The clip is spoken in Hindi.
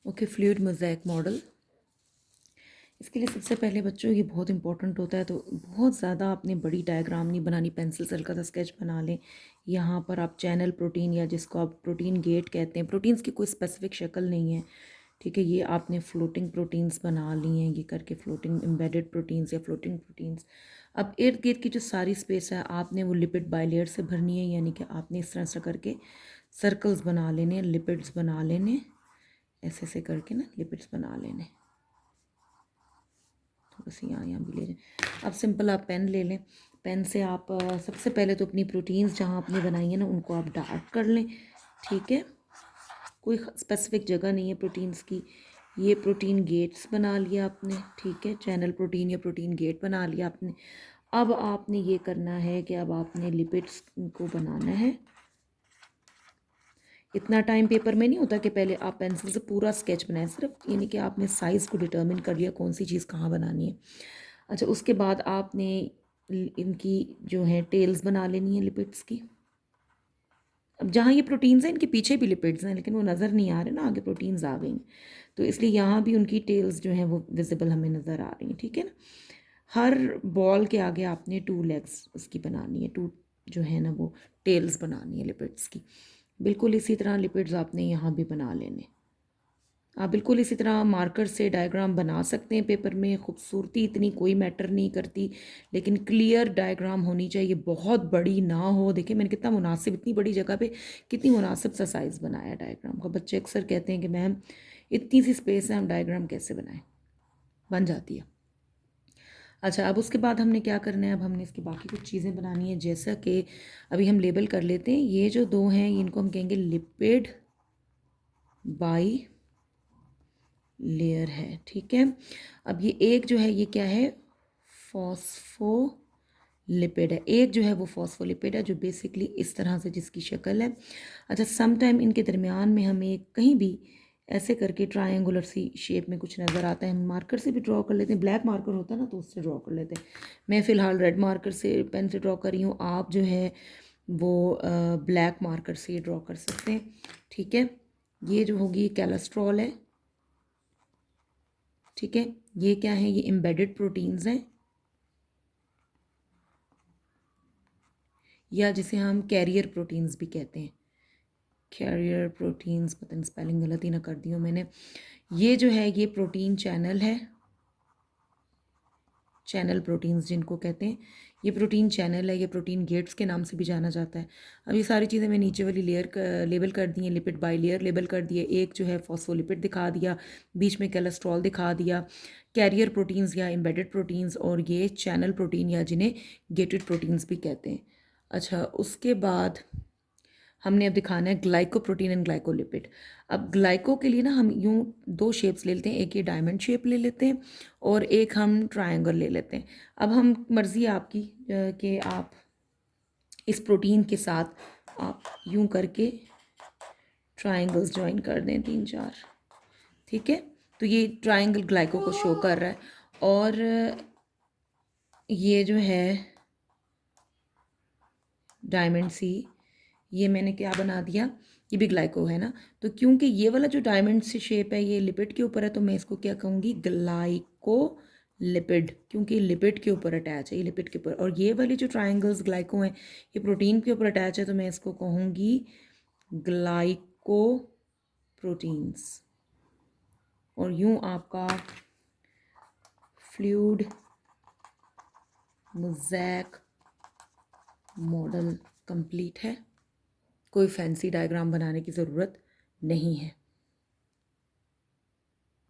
Okay, fluid mosaic model. इसके लिए सबसे पहले बच्चों ये बहुत इंपॉर्टेंट होता है, तो बहुत ज़्यादा आपने बड़ी डायग्राम नहीं बनानी, पेंसिल से हल्का सा स्केच बना लें। यहाँ पर आप चैनल प्रोटीन या जिसको आप प्रोटीन गेट कहते हैं, प्रोटीन्स की कोई स्पेसिफिक शक्ल नहीं है, ठीक है। ये आपने फ्लोटिंग प्रोटीन्स बना ली हैं ये करके, फ्लोटिंग एम्बेडेड प्रोटीन्स या फ्लोटिंग प्रोटीन्स। अब इर्द गिर्द की जो सारी स्पेस है आपने वो लिपिड बाइलेयर से भरनी है, यानी कि आपने इस तरह से करके सर्कल्स बना लेने, लिपिड्स बना लेने, ऐसे ऐसे करके ना लिपिड्स बना लेने। थोड़ा सी यहाँ भी ले लें। अब सिंपल आप पेन ले लें, पेन से आप सबसे पहले तो अपनी प्रोटीन्स जहाँ आपने बनाई है ना उनको आप डार्क कर लें, ठीक है। कोई स्पेसिफिक जगह नहीं है प्रोटीन्स की। ये प्रोटीन गेट्स बना लिया आपने, ठीक है, चैनल प्रोटीन या प्रोटीन गेट बना लिया आपने। अब आपने ये करना है कि अब आपने लिपिड्स को बनाना है। इतना टाइम पेपर में नहीं होता कि पहले आप पेंसिल से पूरा स्केच बनाएं, सिर्फ यानी कि आपने साइज़ को डिटर्मिन कर लिया कौन सी चीज़ कहाँ बनानी है। अच्छा, उसके बाद आपने इनकी जो है टेल्स बना लेनी है लिपिड्स की। अब जहाँ ये प्रोटीन्स हैं इनके पीछे भी लिपिड्स हैं, लेकिन वो नज़र नहीं आ रहे ना, आगे प्रोटीन्स आ गई हैं, तो इसलिए यहाँ भी उनकी टेल्स जो हैं वो विजिबल हमें नज़र आ रही हैं, ठीक है ना। हर बॉल के आगे आपने 2 लेग्स उसकी बनानी है, 2 जो है ना वो टेल्स बनानी है लिपिड्स की। बिल्कुल इसी तरह लिपिड्स आपने यहाँ भी बना लेने। आप बिल्कुल इसी तरह मार्कर से डायग्राम बना सकते हैं पेपर में, खूबसूरती इतनी कोई मैटर नहीं करती, लेकिन क्लियर डायग्राम होनी चाहिए, बहुत बड़ी ना हो। देखिए मैंने कितना मुनासिब, इतनी बड़ी जगह पे कितनी मुनासिब सा साइज़ बनाया डायग्राम का। बच्चे अक्सर कहते हैं कि मैम इतनी सी स्पेस है, हम डायग्राम कैसे बनाएं, बन जाती है। अच्छा, अब उसके बाद हमने क्या करना है, अब हमने इसकी बाकी कुछ चीज़ें बनानी है, जैसा कि अभी हम लेबल कर लेते हैं। ये जो 2 हैं इनको हम कहेंगे लिपिड बाई लेयर है, ठीक है। अब ये एक जो है ये क्या है, फॉस्फोलिपिड है। एक जो है वो फॉस्फोलिपिड है जो बेसिकली इस तरह से जिसकी शक्ल है। अच्छा, सम टाइम इनके दरमियान में हमें कहीं भी ऐसे करके ट्रायंगुलर सी शेप में कुछ नज़र आता है, हम मार्कर से भी ड्रॉ कर लेते हैं, ब्लैक मार्कर होता है ना तो उससे ड्रॉ कर लेते हैं। मैं फ़िलहाल रेड मार्कर से पेन से ड्रॉ कर रही हूँ, आप जो है वो ब्लैक मार्कर से ड्रॉ कर सकते हैं, ठीक है। ये जो होगी कैलेस्ट्रॉल है, ठीक है। ये क्या है, ये एम्बेडेड प्रोटीन्स हैं, या जिसे हम कैरियर प्रोटीन्स भी कहते हैं। कैरियर प्रोटीन्स, पता नहीं स्पेलिंग गलत ही ना कर दी हो मैंने। ये जो है ये प्रोटीन चैनल है, चैनल प्रोटीन्स जिनको कहते हैं, ये प्रोटीन चैनल है, ये प्रोटीन गेट्स के नाम से भी जाना जाता है। अब ये सारी चीज़ें मैं नीचे वाली लेयर लेबल कर दी हैं, लिपिड बाई लेयर लेबल कर दिए। एक जो है फॉस्फोलिपिड दिखा दिया, बीच में कोलेस्ट्रॉल दिखा दिया, कैरियर प्रोटीन्स या एम्बेडेड प्रोटीन्स, और ये चैनल प्रोटीन या जिन्हें गेटेड प्रोटीन्स भी कहते हैं। अच्छा, उसके बाद हमने अब दिखाना है ग्लाइकोप्रोटीन एंड ग्लाइकोलिपिड। अब ग्लाइको के लिए ना हम यूँ 2 शेप्स ले लेते हैं, एक ये डायमंड शेप ले लेते हैं और एक हम ट्रायंगल ले लेते हैं। अब हम मर्ज़ी आपकी कि आप इस प्रोटीन के साथ आप यूँ करके ट्रायंगल्स ज्वाइन कर दें 3-4, ठीक है। तो ये ट्रायंगल ग्लाइको को शो कर रहा है, और ये जो है डायमंड सी, ये मैंने क्या बना दिया, ये भी ग्लाइको है ना। तो क्योंकि ये वाला जो डायमंड से शेप है ये लिपिड के ऊपर है, तो मैं इसको क्या कहूँगी, ग्लाइको लिपिड, क्योंकि लिपिड के ऊपर अटैच है, ये लिपिड के ऊपर। और ये वाली जो ट्रायंगल्स ग्लाइको हैं ये प्रोटीन के ऊपर अटैच है, तो मैं इसको कहूँगी ग्लाइको प्रोटीन्स। और यूँ आपका फ्लूइड मोज़ेक मॉडल कंप्लीट है। कोई फैंसी डायग्राम बनाने की ज़रूरत नहीं है।